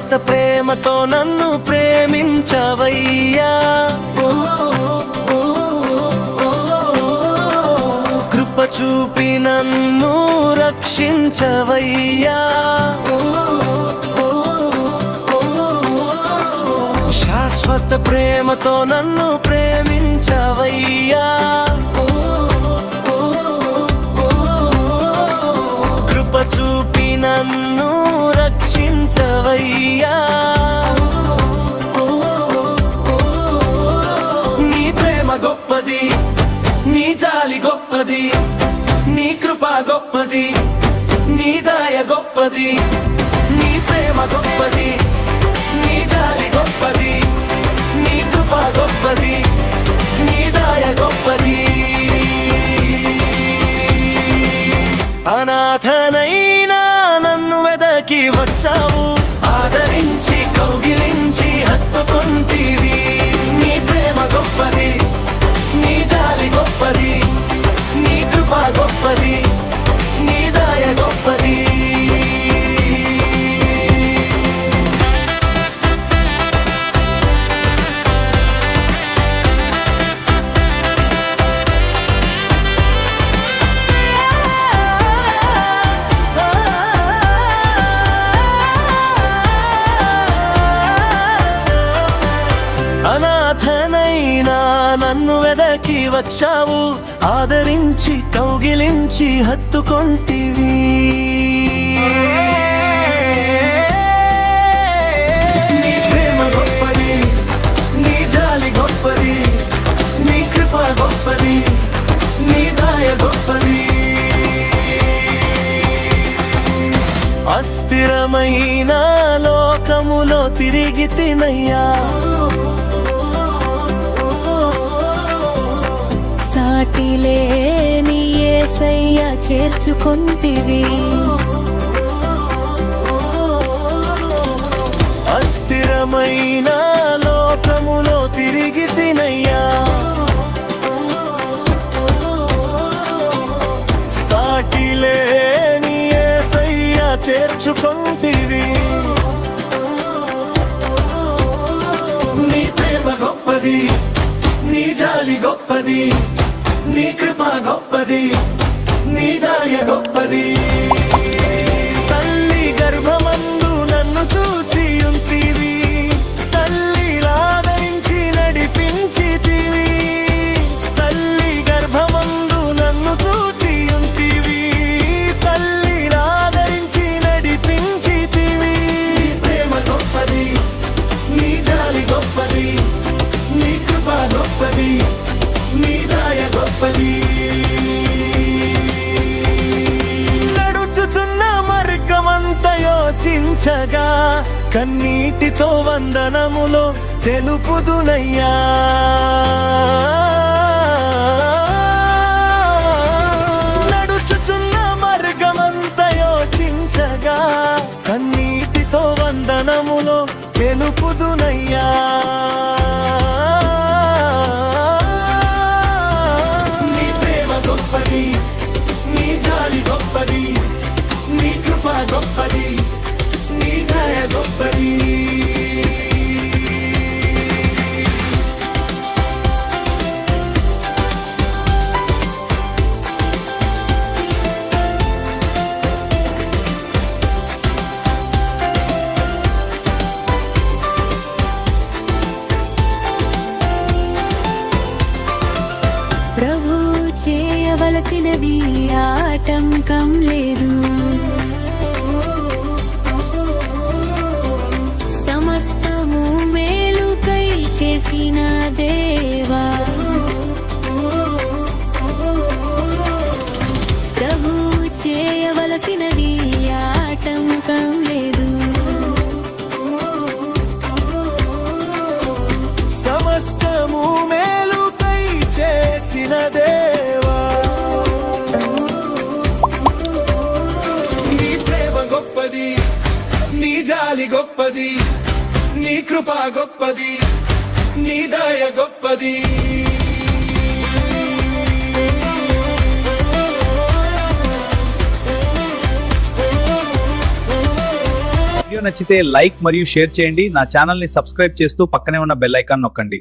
శాశ్వత ప్రేమతో నన్ను ప్రేమించవయ్యా, కృప చూపి నన్ను రక్షించవయ్యా, శాశ్వత ప్రేమతో నన్ను ప్రేమించవయ్యా, కృప చూపి నన్ను రక్షించవయ్యా. నీ ప్రేమ గొప్పది, నీ జాలి గొప్పది, నీ కృప గొప్పది, నీ దయ గొప్పది. నీ ప్రేమ గొప్పది, నీ జాలి గొప్పది, నీ కృప గొప్పది, నీ దయ గొప్పది. అనాథనైనా నన్ను వెదకి వచ్చావు, ఆదరించి కౌగిలించి హత్తుకుంటివి. నీ ప్రేమ గొప్పది, నీ జాలి గొప్పది, నీ కృప గొప్పది, నీ దయ గొప్పది. అనాథనైనా నన్ను వెదకి వచ్చావు, ఆదరించి కౌగిలించి హత్తుకొంటివి. నీ ప్రేమ గొప్పది, నీ జాలి గొప్పది, నీ కృప గొప్పది, నీ దయ గొప్పది. అస్థిరమైన లోకములో తిరిగి తినయ్యా, సాటిలేని యేసయ్య చేర్చుకొంటివి. అస్థిరమైన లోకములో తిరిగి తినయ్యా, సాటిలేని యేసయ్య చేర్చుకొంటివి. నీ ప్రేమ గొప్పది, నీ జాలి గొప్పది, నీ కృప గొప్పది, నీ దయ గొప్పది. తల్లి గర్భమందు నన్ను చూచి ఉంటివి, తల్లి ఆదరించి నడిపించితివి. తల్లి గర్భమందు నన్ను చూచి ఉంటివి, తల్లి ఆదరించి నడిపించితివి. నీ ప్రేమ గొప్పది, నీ జాలి గొప్పది, నీ కృప గొప్పది, నీ దయ గొప్పది. నడుచుచున్న మార్గమంత యోచించగా, కన్నీటితో వందనములో తెలుపుదునయ్యా. నడుచుచున్న మార్గమంత యోచించగా, కన్నీటితో వందనములో తెలుపుదునయ్యా. నీ జాలి గొప్పది, నీ కృప గొప్పది, నీ దయ గొప్పది. ప్రభు చేయవలసినది ఆటంకం లేదు, సమస్తము మేలుకై చేసిన దేవా. ప్రభు చేయవలసినది ఆటంకం లేదు, సమస్తము మేలుకై చేసిన దేవా. నీ ప్రేమ గొప్పది, నీ జాలి గొప్పది, నీ కృప గొప్పది, నీ దయ గొప్పది. వీడియో నచ్చితే లైక్ మరియు షేర్ చేయండి. నా ఛానల్ని సబ్స్క్రైబ్ చేస్తూ పక్కనే ఉన్న బెల్ ఐకాన్ నొక్కండి.